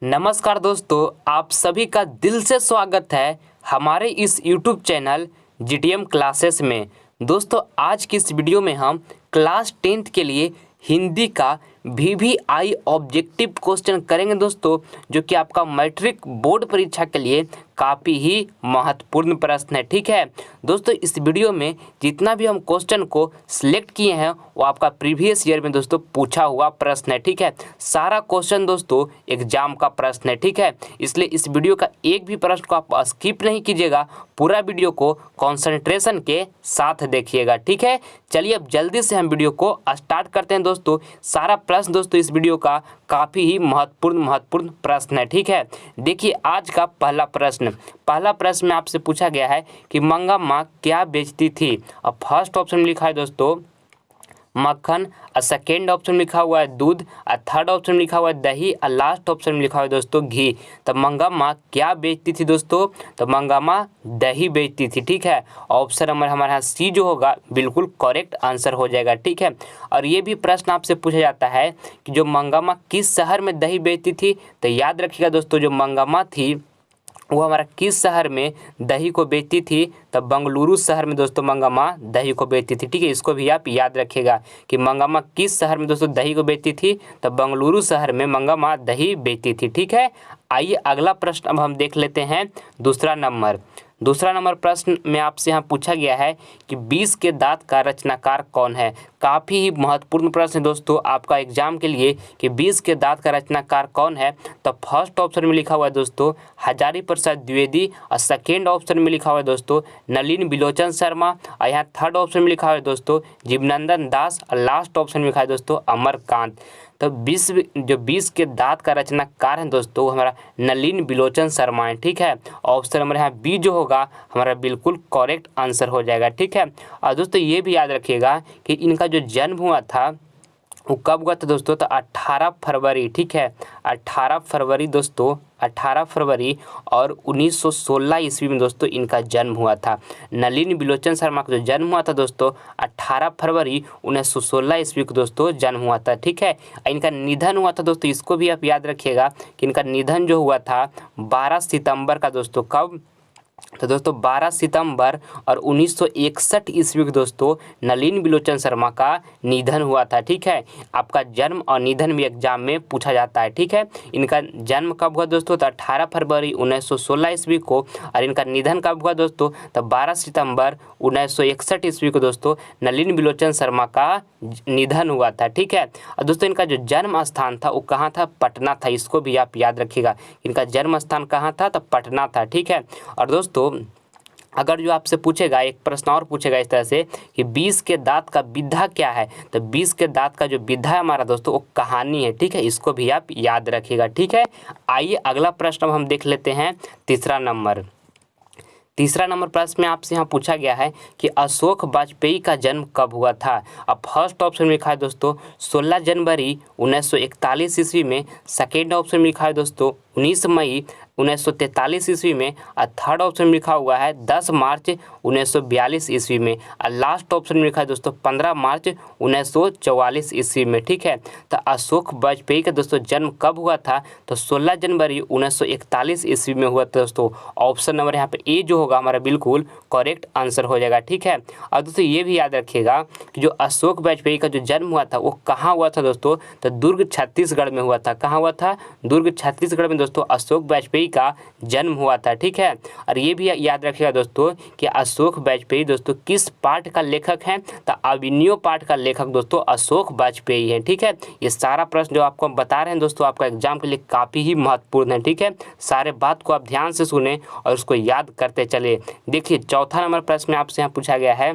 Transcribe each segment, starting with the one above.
नमस्कार दोस्तों, आप सभी का दिल से स्वागत है हमारे इस YouTube चैनल जीटीएम क्लासेस में। दोस्तों, आज की इस वीडियो में हम क्लास 10th के लिए हिंदी का VVI ऑब्जेक्टिव क्वेश्चन करेंगे दोस्तों, जो कि आपका मैट्रिक बोर्ड परीक्षा के लिए काफ़ी ही महत्वपूर्ण प्रश्न है। ठीक है दोस्तों, इस वीडियो में जितना भी हम क्वेश्चन को सिलेक्ट किए हैं वो आपका प्रीवियस ईयर में दोस्तों पूछा हुआ प्रश्न है। ठीक है, सारा क्वेश्चन दोस्तों एग्जाम का प्रश्न है। ठीक है, इसलिए इस वीडियो का एक भी प्रश्न को आप स्किप नहीं कीजिएगा, पूरा वीडियो को कंसंट्रेशन के साथ देखिएगा। ठीक है, चलिए अब जल्दी से हम वीडियो को स्टार्ट करते हैं दोस्तों। सारा प्रश्न दोस्तों इस वीडियो का काफ़ी ही महत्वपूर्ण प्रश्न है। ठीक है, देखिए आज का पहला प्रश्न में आपसे पूछा गया है कि मंगम्मा क्या बेचती थी। अब फर्स्ट ऑप्शन में लिखा है दोस्तों मक्खन, और सेकेंड ऑप्शन में लिखा हुआ है दूध, और थर्ड ऑप्शन में लिखा हुआ है दही, और लास्ट ऑप्शन में लिखा हुआ है दोस्तों घी। तो मंगम्मा क्या बेचती थी दोस्तों? तो मंगम्मा दही बेचती थी। ठीक है, ऑप्शन नंबर हमारे यहाँ सी जो होगा बिल्कुल करेक्ट आंसर हो जाएगा। ठीक है, और ये भी प्रश्न आपसे पूछा जाता है कि जो मंगम्मा किस शहर में दही बेचती थी। तो याद रखिएगा दोस्तों, जो मंगम्मा थी वो हमारा किस शहर में दही को बेचती थी। तब बेंगलुरु शहर में दोस्तों मंगम्मा दही को बेचती थी। ठीक है, इसको भी आप याद रखिएगा कि मंगम्मा किस शहर में दोस्तों दही को बेचती थी। तब बेंगलुरु शहर में मंगम्मा दही बेचती थी। ठीक है, आइए अगला प्रश्न अब हम देख लेते हैं। दूसरा नंबर प्रश्न में आपसे यहाँ पूछा गया है कि 20 के दांत का रचनाकार कौन है। काफ़ी ही महत्वपूर्ण प्रश्न है दोस्तों आपका एग्जाम के लिए कि 20 के दांत का रचनाकार कौन है। तो फर्स्ट ऑप्शन में लिखा हुआ है दोस्तों हजारी प्रसाद द्विवेदी, और सेकेंड ऑप्शन में लिखा हुआ है दोस्तों नलिन बिलोचन शर्मा, और यहाँ थर्ड ऑप्शन में लिखा हुआ है दोस्तों जीवनंदन दास, और लास्ट ऑप्शन में लिखा है दोस्तों अमरकांत। तो 20 के दांत का रचनाकार है दोस्तों वो हमारा नलिन बिलोचन शर्मा है। ठीक है, ऑप्शन नंबर यहाँ बी जो होगा हमारा बिल्कुल करेक्ट आंसर हो जाएगा। ठीक है, और दोस्तों ये भी याद रखिएगा कि इनका जो जन्म हुआ था वो कब हुआ था दोस्तों? तो 18 फरवरी। ठीक है, 18 फरवरी दोस्तों, 18 फरवरी और 1916 ईस्वी में दोस्तों इनका जन्म हुआ था। नलिन बिलोचन शर्मा का जो जन्म हुआ था दोस्तों 18 फरवरी 1916 ईस्वी को दोस्तों जन्म हुआ था। ठीक है, इनका निधन हुआ था दोस्तों, इसको भी आप याद रखिएगा कि इनका निधन जो हुआ था 12 सितंबर का दोस्तों। कब? तो दोस्तों 12 सितंबर और 1961 ईस्वी को दोस्तों नलिन बिलोचन शर्मा का निधन हुआ था। ठीक है, आपका जन्म और निधन भी एग्जाम में पूछा जाता है। ठीक है, इनका जन्म कब हुआ दोस्तों? तो 18 फरवरी 1916 ईस्वी को, और इनका निधन कब हुआ दोस्तों? तो 12 सितंबर 1961 ईस्वी को दोस्तों नलिन बिलोचन शर्मा का निधन हुआ था। ठीक है, और दोस्तों इनका जो जन्म स्थान था वो कहाँ था? पटना था। इसको भी आप याद रखिएगा, इनका जन्म स्थान कहाँ था? तो पटना था। ठीक है, और दोस्तों अगर जो आपसे पूछेगा एक प्रश्न और पूछेगा इस तरह से कि 20 के दांत का विधा क्या है। तो 20 के दांत का जो विधा है हमारा दोस्तों वो कहानी है। ठीक है, इसको भी आप याद रखिएगा। ठीक है, आइए अगला प्रश्न हम देख लेते हैं। तीसरा नंबर प्रश्न में आपसे यहाँ पूछा गया है कि अशोक वाजपेयी का जन्म कब हुआ था। अब फर्स्ट ऑप्शन में लिखा है दोस्तों 16 जनवरी 1941 ईस्वी में, सेकेंड ऑप्शन में लिखा है दोस्तों 19 मई 1943 ईस्वी में, और थर्ड ऑप्शन में लिखा हुआ है 10 मार्च 1942 ईस्वी में, और लास्ट ऑप्शन में लिखा है दोस्तों 15 मार्च 1944 ईस्वी में। ठीक है, तो अशोक वाजपेयी का दोस्तों जन्म कब हुआ था? तो 16 जनवरी 1941 ईस्वी में हुआ था दोस्तों। ऑप्शन नंबर यहाँ पे ए जो होगा हमारा बिल्कुल करेक्ट आंसर हो जाएगा। ठीक है, और दोस्तों ये भी याद रखिएगा कि जो अशोक वाजपेयी का जो जन्म हुआ था वो कहाँ हुआ था दोस्तों? तो दुर्ग छत्तीसगढ़ में हुआ था। कहाँ हुआ था? दुर्ग छत्तीसगढ़ में दोस्तों अशोक वाजपेयी का जन्म हुआ था। ठीक है, और ये भी याद रखिएगा दोस्तों कि अशोक वाजपेयी दोस्तों किस पाठ का लेखक हैं? तो अभिनव पाठ का लेखक दोस्तों अशोक वाजपेयी हैं। ठीक है, ये सारा प्रश्न जो आपको हम बता रहे हैं दोस्तों आपका एग्जाम के लिए काफ़ी ही महत्वपूर्ण है। ठीक है, सारे बात को आप ध्यान से सुने और उसको याद करते चले। देखिए चौथा नंबर प्रश्न में आपसे यहाँ पूछा गया है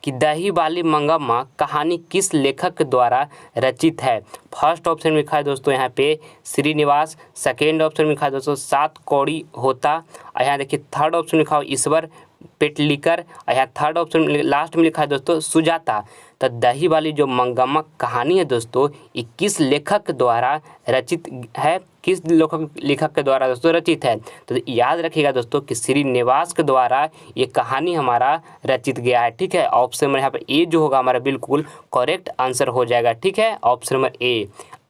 कि दही वाली मंगम्मा कहानी किस लेखक द्वारा रचित है। फर्स्ट ऑप्शन में लिखा है दोस्तों यहाँ पे श्रीनिवास, सेकेंड ऑप्शन में लिखा है दोस्तों सात कौड़ी होता, और यहाँ देखिए थर्ड ऑप्शन में लिखा है ईश्वर पेटलिकर, और यहाँ थर्ड ऑप्शन में लास्ट में लिखा है दोस्तों सुजाता। तो दही वाली जो मंगम्मा कहानी है दोस्तों ये किस लेखक द्वारा रचित है? किस लेखक के द्वारा दोस्तों रचित है? तो याद रखिएगा दोस्तों कि श्रीनिवास के द्वारा ये कहानी हमारा रचित गया है। ठीक है, ऑप्शन नंबर यहाँ पर ए जो होगा हमारा बिल्कुल करेक्ट आंसर हो जाएगा। ठीक है, ऑप्शन नंबर ए।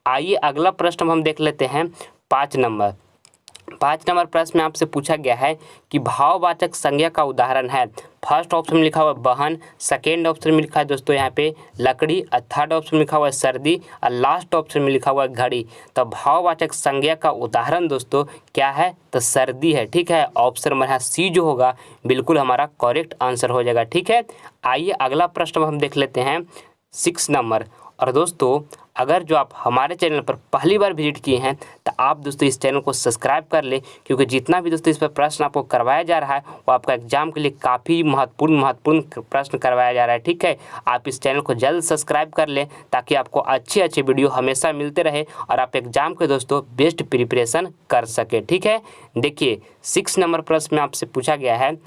आइए अगला प्रश्न हम देख लेते हैं। 5 नंबर प्रश्न में आपसे पूछा गया है कि भाववाचक संज्ञा का उदाहरण है। फर्स्ट ऑप्शन में लिखा हुआ है वाहन, सेकेंड ऑप्शन में लिखा है दोस्तों यहाँ पे लकड़ी, और थर्ड ऑप्शन में लिखा हुआ है सर्दी, और लास्ट ऑप्शन में लिखा हुआ है घड़ी। तो भाववाचक संज्ञा का उदाहरण दोस्तों क्या है? तो सर्दी है। ठीक है, ऑप्शन नंबर है सी जो होगा बिल्कुल हमारा करेक्ट आंसर हो जाएगा। ठीक है, आइए अगला प्रश्न हम देख लेते हैं 6 नंबर। और दोस्तों अगर जो आप हमारे चैनल पर पहली बार विजिट किए हैं तो आप दोस्तों इस चैनल को सब्सक्राइब कर लें, क्योंकि जितना भी दोस्तों इस पर प्रश्न आपको करवाया जा रहा है वो आपका एग्जाम के लिए काफ़ी महत्वपूर्ण प्रश्न करवाया जा रहा है। ठीक है, आप इस चैनल को जल्द सब्सक्राइब कर लें ताकि आपको अच्छे वीडियो हमेशा मिलते रहे और आप एग्जाम के दोस्तों बेस्ट प्रिपरेशन कर सके। ठीक है, देखिए 6 नंबर प्रश्न में आपसे पूछा गया है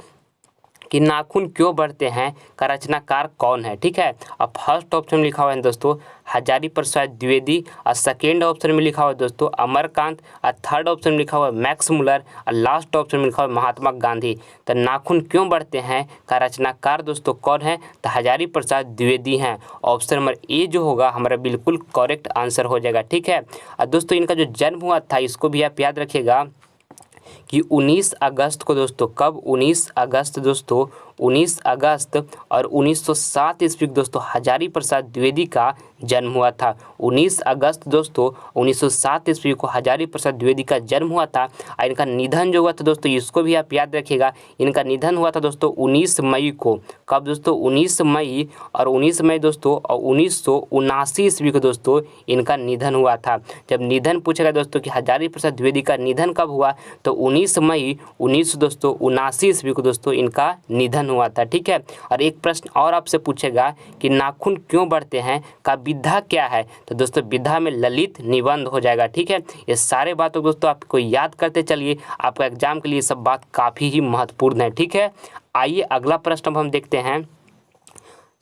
कि नाखून क्यों बढ़ते हैं का रचनाकार कौन है। ठीक है, अब फर्स्ट ऑप्शन में लिखा हुआ है दोस्तों हजारी प्रसाद द्विवेदी, और सेकेंड ऑप्शन में लिखा हुआ है दोस्तों अमरकांत, और थर्ड ऑप्शन में लिखा हुआ है मैक्स मुलर, और लास्ट ऑप्शन में लिखा हुआ है महात्मा गांधी। तो नाखून क्यों बढ़ते हैं का रचनाकार दोस्तों कौन है? तो हजारी प्रसाद द्विवेदी हैं। ऑप्शन नंबर ए जो होगा हमारा बिल्कुल करेक्ट आंसर हो जाएगा। ठीक है, और दोस्तों इनका जो जन्म हुआ था इसको भी आप याद रखिएगा कि 19 अगस्त को दोस्तों, कब? 19 अगस्त दोस्तों, 19 अगस्त और 1907 ईस्वी को दोस्तों हजारी प्रसाद द्विवेदी का जन्म हुआ था। 19 अगस्त दोस्तों 1907 ईस्वी को हजारी प्रसाद द्विवेदी का जन्म हुआ था। और इनका निधन जो हुआ था दोस्तों इसको भी आप याद रखिएगा, इनका निधन हुआ था दोस्तों 19 मई को। कब दोस्तों? 19 मई, और 19 मई दोस्तों और 1979 ईस्वी को दोस्तों इनका निधन हुआ था। जब निधन पूछेगा दोस्तों कि हजारी प्रसाद द्विवेदी का निधन कब हुआ, तो 19 मई 1979 ईस्वी को दोस्तों इनका निधन हुआ था। ठीक है, और एक प्रश्न और आपसे पूछेगा कि नाखून क्यों बढ़ते हैं का विधा क्या है? तो दोस्तों विधा में ललित निबंध हो जाएगा। ठीक है, ये सारे बातों दोस्तों आपको याद करते चलिए, आपका एग्जाम के लिए सब बात काफ़ी ही महत्वपूर्ण है। ठीक है, आइए अगला प्रश्न हम देखते हैं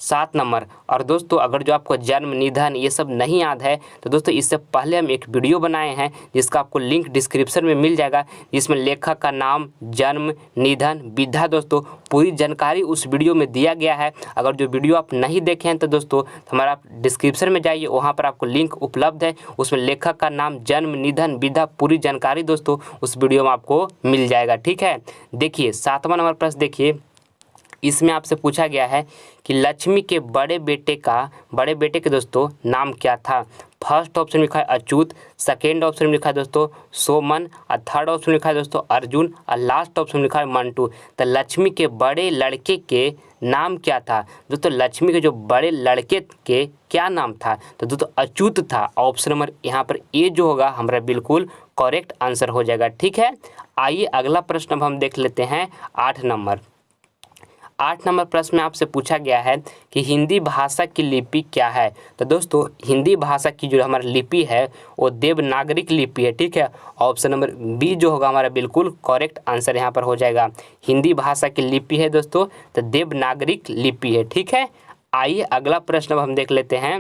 7 नंबर। और दोस्तों अगर जो आपको जन्म, निधन ये सब नहीं याद है तो दोस्तों इससे पहले हम एक वीडियो बनाए हैं जिसका आपको लिंक डिस्क्रिप्शन में मिल जाएगा, जिसमें लेखक का नाम, जन्म, निधन, विधा दोस्तों पूरी जानकारी उस वीडियो में दिया गया है। अगर जो वीडियो आप नहीं देखे हैं तो दोस्तों हमारा डिस्क्रिप्शन में जाइए, वहाँ पर आपको लिंक उपलब्ध है, उसमें लेखक का नाम, जन्म, निधन, विधा पूरी जानकारी दोस्तों उस वीडियो में आपको मिल जाएगा। ठीक है, देखिए 7वां नंबर प्रश्न देखिए, इसमें आपसे पूछा गया है कि लक्ष्मी के बड़े बेटे के दोस्तों नाम क्या था? फर्स्ट ऑप्शन में लिखा है अच्युत, सेकेंड ऑप्शन में लिखा है दोस्तों सोमन, और थर्ड ऑप्शन में लिखा है दोस्तों अर्जुन, और लास्ट ऑप्शन में लिखा है मंटू। तो लक्ष्मी के बड़े लड़के के नाम क्या था? दोस्तों लक्ष्मी के जो बड़े लड़के के क्या नाम था? तो दोस्तों अच्युत था। ऑप्शन नंबर यहाँ पर ए जो होगा हमारा बिल्कुल करेक्ट आंसर हो जाएगा। ठीक है, आइए अगला प्रश्न अब हम देख लेते हैं 8 नंबर। 8 नंबर प्रश्न में आपसे पूछा गया है कि हिंदी भाषा की लिपि क्या है? तो दोस्तों हिंदी भाषा की जो हमारी लिपि है वो देवनागरिक लिपि है। ठीक है, ऑप्शन नंबर बी जो होगा हमारा बिल्कुल करेक्ट आंसर यहाँ पर हो जाएगा। हिंदी भाषा की लिपि है दोस्तों तो देवनागरिक लिपि है। ठीक है, आइए अगला प्रश्न अब हम देख लेते हैं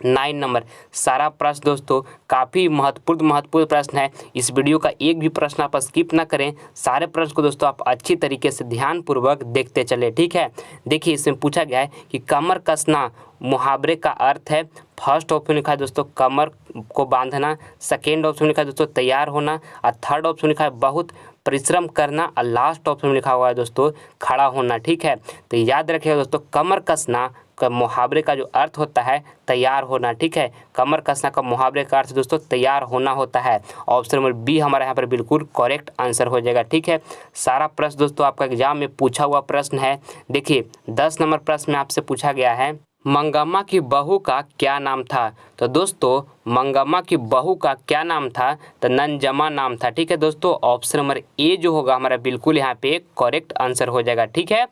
9 नंबर। सारा प्रश्न दोस्तों काफ़ी महत्वपूर्ण प्रश्न है, इस वीडियो का एक भी प्रश्न आप स्किप ना करें, सारे प्रश्न को दोस्तों आप अच्छी तरीके से ध्यानपूर्वक देखते चले। ठीक है, देखिए इसमें पूछा गया है कि कमर कसना मुहावरे का अर्थ है। फर्स्ट ऑप्शन लिखा है दोस्तों कमर को बांधना, सेकेंड ऑप्शन लिखा है दोस्तों तैयार होना, और थर्ड ऑप्शन लिखा है बहुत परिश्रम करना, और लास्ट ऑप्शन में लिखा हुआ है दोस्तों खड़ा होना। ठीक है, तो याद रखिएगा दोस्तों कमर कसना का मुहावरे का जो अर्थ होता है तैयार होना। ठीक है, कमर कसना का मुहावरे का अर्थ दोस्तों तैयार होना होता है। ऑप्शन नंबर बी हमारा यहाँ पर बिल्कुल करेक्ट आंसर हो जाएगा। ठीक है, सारा प्रश्न दोस्तों आपका एग्जाम में पूछा हुआ प्रश्न है। देखिए 10 नंबर प्रश्न में आपसे पूछा गया है मंगम्मा की बहू का क्या नाम था? तो दोस्तों मंगम्मा की बहू का क्या नाम था? तो नंजमा नाम था। ठीक है दोस्तों, ऑप्शन नंबर ए जो होगा हमारा बिल्कुल यहाँ पे करेक्ट आंसर हो जाएगा। ठीक है,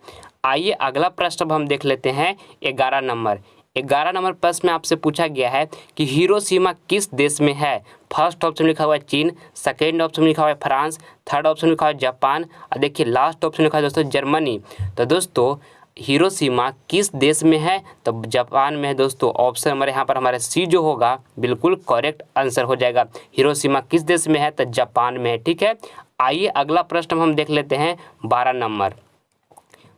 आइए अगला प्रश्न अब हम देख लेते हैं 11 नंबर। 11 नंबर प्रश्न में आपसे पूछा गया है कि हिरोशिमा किस देश में है? फर्स्ट ऑप्शन लिखा हुआ है चीन, सेकेंड ऑप्शन लिखा हुआ है फ्रांस, थर्ड ऑप्शन लिखा हुआ है जापान, और देखिए लास्ट ऑप्शन लिखा है दोस्तों जर्मनी। तो दोस्तों हिरोशिमा किस देश में है? तो जापान में है दोस्तों। ऑप्शन हमारे यहाँ पर हमारा सी जो होगा बिल्कुल करेक्ट आंसर हो जाएगा। हिरोशिमा किस देश में है? तो जापान में है। ठीक है, आइए अगला प्रश्न हम देख लेते हैं 12 नंबर।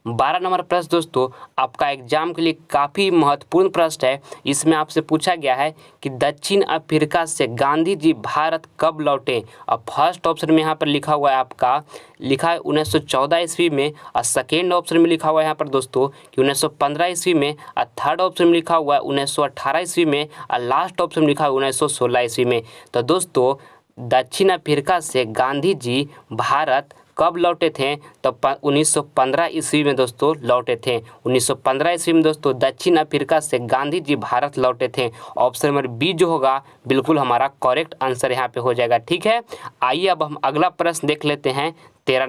12 नंबर प्रश्न दोस्तों आपका एग्जाम के लिए काफ़ी महत्वपूर्ण प्रश्न है। इसमें आपसे पूछा गया है कि दक्षिण अफ्रीका से गांधी जी भारत कब लौटे। और फर्स्ट ऑप्शन में यहाँ पर लिखा हुआ है आपका, लिखा है 1914 ईस्वी में, और सेकेंड ऑप्शन में लिखा हुआ है यहाँ पर दोस्तों कि 1915 ईस्वी में, और थर्ड ऑप्शन में लिखा हुआ है 1918 ईस्वी में, और लास्ट ऑप्शन में लिखा है 1916 ईस्वी में। तो दोस्तों दक्षिण अफ्रीका से गांधी जी भारत कब लौटे थे, तो 1915 ईस्वी में दोस्तों लौटे थे। 1915 ईस्वी में दोस्तों दक्षिण अफ्रीका से गांधी जी भारत लौटे थे। ऑप्शन नंबर बी जो होगा बिल्कुल हमारा करेक्ट आंसर यहाँ पे हो जाएगा। ठीक है, आइए अब हम अगला प्रश्न देख लेते हैं। 13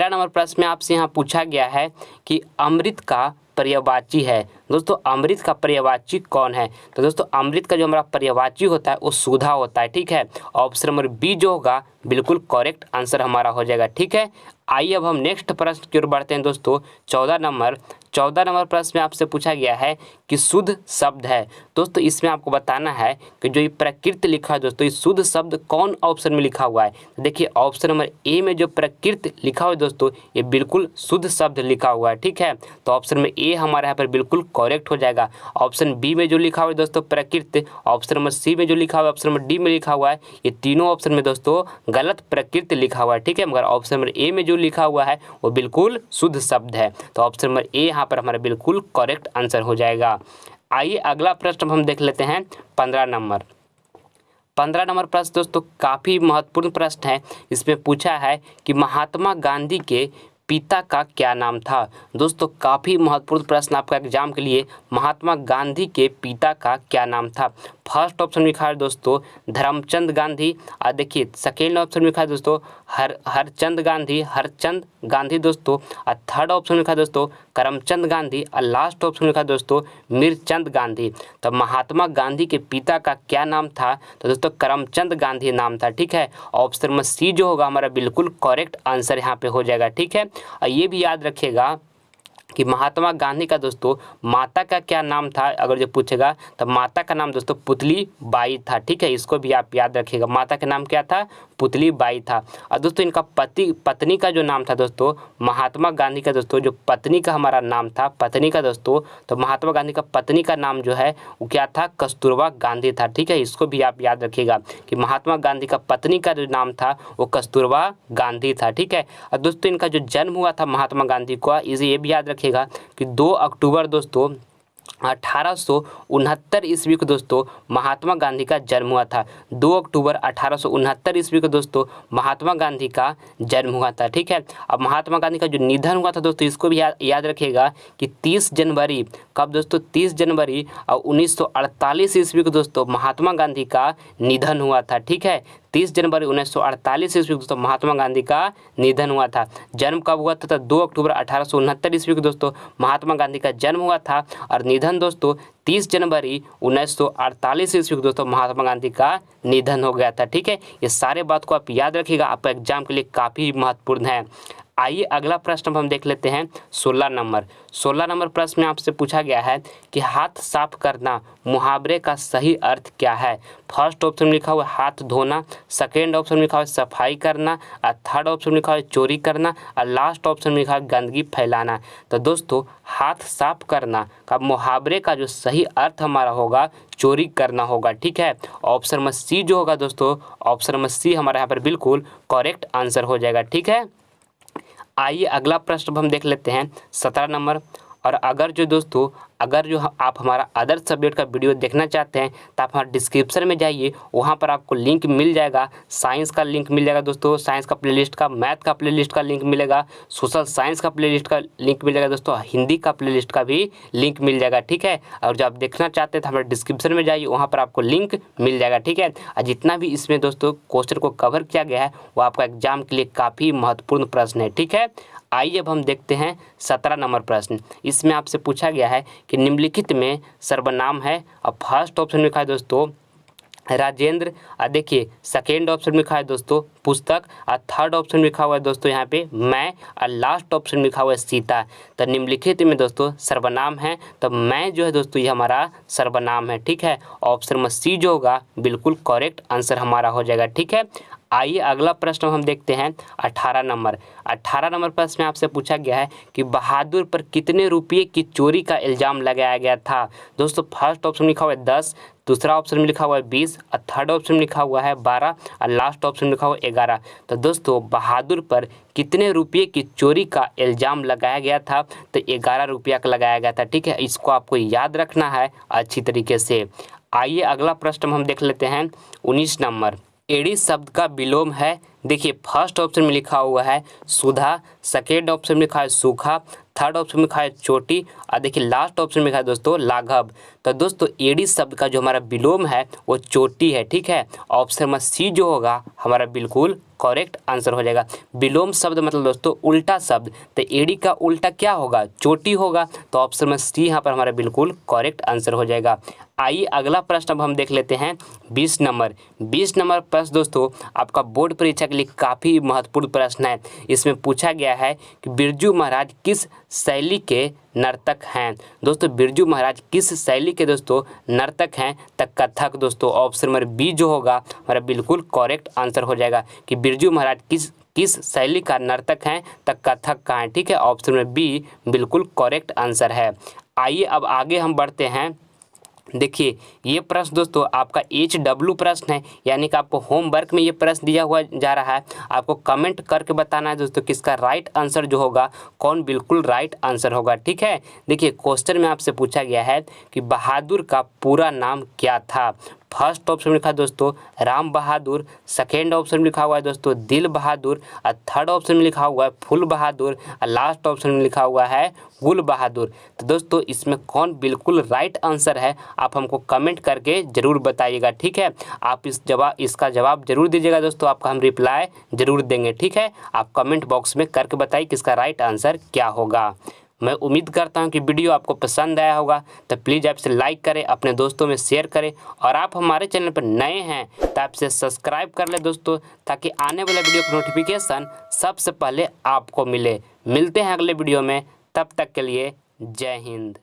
नंबर प्रश्न में आपसे यहाँ पूछा गया है कि अमृत का पर्यायवाची है। दोस्तों अमृत का पर्यायवाची कौन है। तो दोस्तों अमृत का जो हमारा पर्यायवाची होता है वो सुधा होता है। ठीक है, ऑप्शन नंबर बी जो होगा बिल्कुल करेक्ट आंसर हमारा हो जाएगा। ठीक है, आइए अब हम नेक्स्ट प्रश्न की ओर बढ़ते हैं दोस्तों। 14 नंबर प्रश्न में आपसे पूछा गया है कि शुद्ध शब्द है। दोस्तों इसमें आपको बताना है कि जो ये प्रकृति लिखा है दोस्तों, ये शुद्ध शब्द कौन ऑप्शन में लिखा हुआ है। देखिए ऑप्शन नंबर ए में जो प्रकृति लिखा हुआ है दोस्तों, ये बिल्कुल शुद्ध शब्द लिखा हुआ है। ठीक है, तो ऑप्शन में ए हमारे यहाँ पर बिल्कुल करेक्ट हो जाएगा। ऑप्शन बी में जो लिखा हुआ है दोस्तों प्रकृति, ऑप्शन नंबर सी में जो लिखा हुआ है, ऑप्शन नंबर डी में लिखा हुआ है, ये तीनों ऑप्शन में दोस्तों गलत प्रकृति लिखा हुआ है। ठीक है, मगर ऑप्शन नंबर ए में जो लिखा हुआ है वो बिल्कुल शुद्ध शब्द है। तो ऑप्शन नंबर ए यहाँ पर हमारा बिल्कुल करेक्ट आंसर हो जाएगा। आइए अगला प्रश्न हम देख लेते हैं। 15 नंबर प्रश्न दोस्तों काफ़ी महत्वपूर्ण प्रश्न है। इसमें पूछा है कि महात्मा गांधी के पिता का क्या नाम था। दोस्तों काफ़ी महत्वपूर्ण प्रश्न आपका एग्जाम के लिए, महात्मा गांधी के पिता का क्या नाम था। फर्स्ट ऑप्शन में लिखा है दोस्तों धर्मचंद गांधी, और देखिए सेकेंड ऑप्शन में लिखा है दोस्तों हरचंद गांधी दोस्तों, और थर्ड ऑप्शन में लिखा है दोस्तों करमचंद गांधी, और लास्ट ऑप्शन में लिखा है दोस्तों मीरचंद गांधी। तो महात्मा गांधी के पिता का क्या नाम था, तो दोस्तों करमचंद गांधी नाम था। ठीक है, ऑप्शन नंबर सी जो होगा हमारा बिल्कुल करेक्ट आंसर यहाँ पे हो जाएगा। ठीक है, और ये भी याद रखिएगा कि महात्मा गांधी का दोस्तों माता का क्या नाम था। अगर जो पूछेगा तो माता का नाम दोस्तों पुतली बाई था। ठीक है, इसको भी आप याद रखिएगा, माता का नाम क्या था, पुतली बाई था। और दोस्तों इनका पत्नी का जो नाम था दोस्तों, महात्मा गांधी का दोस्तों जो पत्नी का हमारा नाम था, पत्नी का दोस्तों, तो महात्मा गांधी का पत्नी का नाम जो है वो क्या था, कस्तूरबा गांधी था। ठीक है, इसको भी आप याद रखिएगा कि महात्मा गांधी का पत्नी का जो नाम था वो कस्तूरबा गांधी था। ठीक है, और दोस्तों इनका जो जन्म हुआ था महात्मा गांधी का, इसे ये भी याद रखिएगा कि 2 अक्टूबर दोस्तों 1869 ईस्वी को दोस्तों महात्मा गांधी का जन्म हुआ था। 2 अक्टूबर 1869 ईस्वी को दोस्तों महात्मा गांधी का जन्म हुआ था। ठीक है, अब महात्मा गांधी का जो निधन हुआ था दोस्तों, इसको भी याद रखिएगा कि 30 जनवरी, कब दोस्तों 30 जनवरी और 1948 ईस्वी को दोस्तों महात्मा गांधी का निधन हुआ था। ठीक है, 30 जनवरी 1948 ईस्वी को दोस्तों महात्मा गांधी का निधन हुआ था। जन्म कब हुआ था, तो 2 अक्टूबर 1869 ईस्वी को दोस्तों महात्मा गांधी का जन्म हुआ था, और निधन दोस्तों 30 जनवरी 1948 ईस्वी को दोस्तों महात्मा गांधी का निधन हो गया था। ठीक है, ये सारे बात को आप याद रखिएगा, आपका एग्जाम के लिए काफ़ी महत्वपूर्ण है। आइए अगला प्रश्न हम देख लेते हैं। 16 नंबर प्रश्न में आपसे पूछा गया है कि हाथ साफ करना मुहावरे का सही अर्थ क्या है। फर्स्ट ऑप्शन में लिखा हुआ है हाथ धोना, सेकेंड ऑप्शन में लिखा हुआ है सफाई करना, और थर्ड ऑप्शन में लिखा हुआ है चोरी करना, और लास्ट ऑप्शन में लिखा है गंदगी फैलाना। तो दोस्तों हाथ साफ करना का मुहावरे का जो सही अर्थ हमारा होगा चोरी करना होगा। ठीक है, ऑप्शन नंबर सी जो होगा दोस्तों, ऑप्शन नंबर सी हमारे यहाँ पर बिल्कुल करेक्ट आंसर हो जाएगा। ठीक है, आइए अगला प्रश्न हम देख लेते हैं। 17 नंबर, और अगर जो आप हमारा अदर सब्जेक्ट का वीडियो देखना चाहते हैं तो आप हमारे डिस्क्रिप्शन में जाइए, वहाँ पर आपको लिंक मिल जाएगा। साइंस का लिंक मिल जाएगा दोस्तों, साइंस का प्लेलिस्ट का, मैथ का प्लेलिस्ट का लिंक मिलेगा, सोशल साइंस का प्लेलिस्ट का लिंक मिल जाएगा दोस्तों, हिंदी का प्लेलिस्ट का भी लिंक मिल जाएगा। ठीक है, और जो आप देखना चाहते हैं तो हमारे डिस्क्रिप्शन में जाइए, वहाँ पर आपको लिंक मिल जाएगा। ठीक है, और जितना भी इसमें दोस्तों क्वेश्चन को कवर किया गया है वो आपका एग्जाम के लिए काफ़ी महत्वपूर्ण प्रश्न है। ठीक है, आइए अब हम देखते हैं 17 नंबर प्रश्न। इसमें आपसे पूछा गया है कि निम्नलिखित में सर्वनाम है, और फर्स्ट ऑप्शन में लिखा है दोस्तों राजेंद्र, और देखिए सेकेंड ऑप्शन में लिखा है दोस्तों पुस्तक, और थर्ड ऑप्शन में लिखा हुआ है दोस्तों यहाँ पे मैं, और लास्ट ऑप्शन में लिखा हुआ है सीता। तो निम्नलिखित में दोस्तों सर्वनाम है, तो मैं जो है दोस्तों ये हमारा सर्वनाम है। ठीक है, ऑप्शन नंबर सी जो होगा बिल्कुल करेक्ट आंसर हमारा हो जाएगा। ठीक है, आइए अगला प्रश्न हम देखते हैं 18 नंबर। 18 नंबर प्रश्न में आपसे पूछा गया है कि बहादुर पर कितने रुपये की चोरी का इल्ज़ाम लगाया गया था। दोस्तों फर्स्ट ऑप्शन में लिखा हुआ है 10, दूसरा ऑप्शन में लिखा हुआ है 20 और थर्ड ऑप्शन में लिखा हुआ है 12 और लास्ट ऑप्शन में लिखा हुआ है 11। तो दोस्तों बहादुर पर कितने रुपये की चोरी का इल्ज़ाम लगाया गया था, तो 11 रुपया का लगाया गया था। ठीक है, इसको आपको याद रखना है अच्छी तरीके से। आइए अगला प्रश्न हम देख लेते हैं 19 नंबर। एड़ी शब्द का विलोम है। देखिए फर्स्ट ऑप्शन में लिखा हुआ है सुधा, सेकेंड ऑप्शन में लिखा है सूखा, थर्ड ऑप्शन में लिखा है चोटी और देखिए लास्ट ऑप्शन में लिखा है दोस्तों लाघव। तो दोस्तों एड़ी शब्द का जो हमारा विलोम है वो चोटी है। ठीक है, ऑप्शन नंबर सी जो होगा हमारा बिल्कुल करेक्ट आंसर हो जाएगा। विलोम शब्द मतलब दोस्तों उल्टा शब्द, तो एड़ी का उल्टा क्या होगा, चोटी होगा। तो ऑप्शन नंबर सी यहाँ पर हमारा बिल्कुल करेक्ट आंसर हो जाएगा। आइए अगला प्रश्न अब हम देख लेते हैं 20 नंबर। 20 नंबर प्रश्न दोस्तों आपका बोर्ड परीक्षा के लिए काफ़ी महत्वपूर्ण प्रश्न है। इसमें पूछा गया है कि बिरजू महाराज किस शैली के नर्तक हैं। दोस्तों बिरजू महाराज किस शैली के दोस्तों नर्तक हैं, तो कथक। दोस्तों ऑप्शन नंबर बी जो होगा हमारा बिल्कुल करेक्ट आंसर हो जाएगा कि बिरजू महाराज किस शैली का नर्तक हैं, तो कथक का है। ठीक है, ऑप्शन नंबर बी बिल्कुल करेक्ट आंसर है। आइए अब आगे हम बढ़ते हैं। देखिए ये प्रश्न दोस्तों आपका HW प्रश्न है, यानी कि आपको होमवर्क में ये प्रश्न दिया हुआ जा रहा है। आपको कमेंट करके बताना है दोस्तों किसका राइट आंसर जो होगा, कौन बिल्कुल राइट आंसर होगा। ठीक है, देखिए क्वेश्चन में आपसे पूछा गया है कि बहादुर का पूरा नाम क्या था। फर्स्ट ऑप्शन में लिखा है दोस्तों राम बहादुर, सेकेंड ऑप्शन में लिखा हुआ है दोस्तों दिल बहादुर और थर्ड ऑप्शन में लिखा हुआ है फूल बहादुर और लास्ट ऑप्शन में लिखा हुआ है गुल बहादुर। तो दोस्तों इसमें कौन बिल्कुल राइट आंसर है आप हमको कमेंट करके ज़रूर बताइएगा। ठीक है, आप इसका जवाब जरूर दीजिएगा दोस्तों, आपका हम रिप्लाई ज़रूर देंगे। ठीक है, आप कमेंट बॉक्स में करके बताइए किसका राइट आंसर क्या होगा। मैं उम्मीद करता हूं कि वीडियो आपको पसंद आया होगा, तो प्लीज़ आप इसे लाइक करें, अपने दोस्तों में शेयर करें और आप हमारे चैनल पर नए हैं तो आप इसे सब्सक्राइब कर लें दोस्तों, ताकि आने वाले वीडियो का नोटिफिकेशन सबसे पहले आपको मिले। मिलते हैं अगले वीडियो में, तब तक के लिए जय हिंद।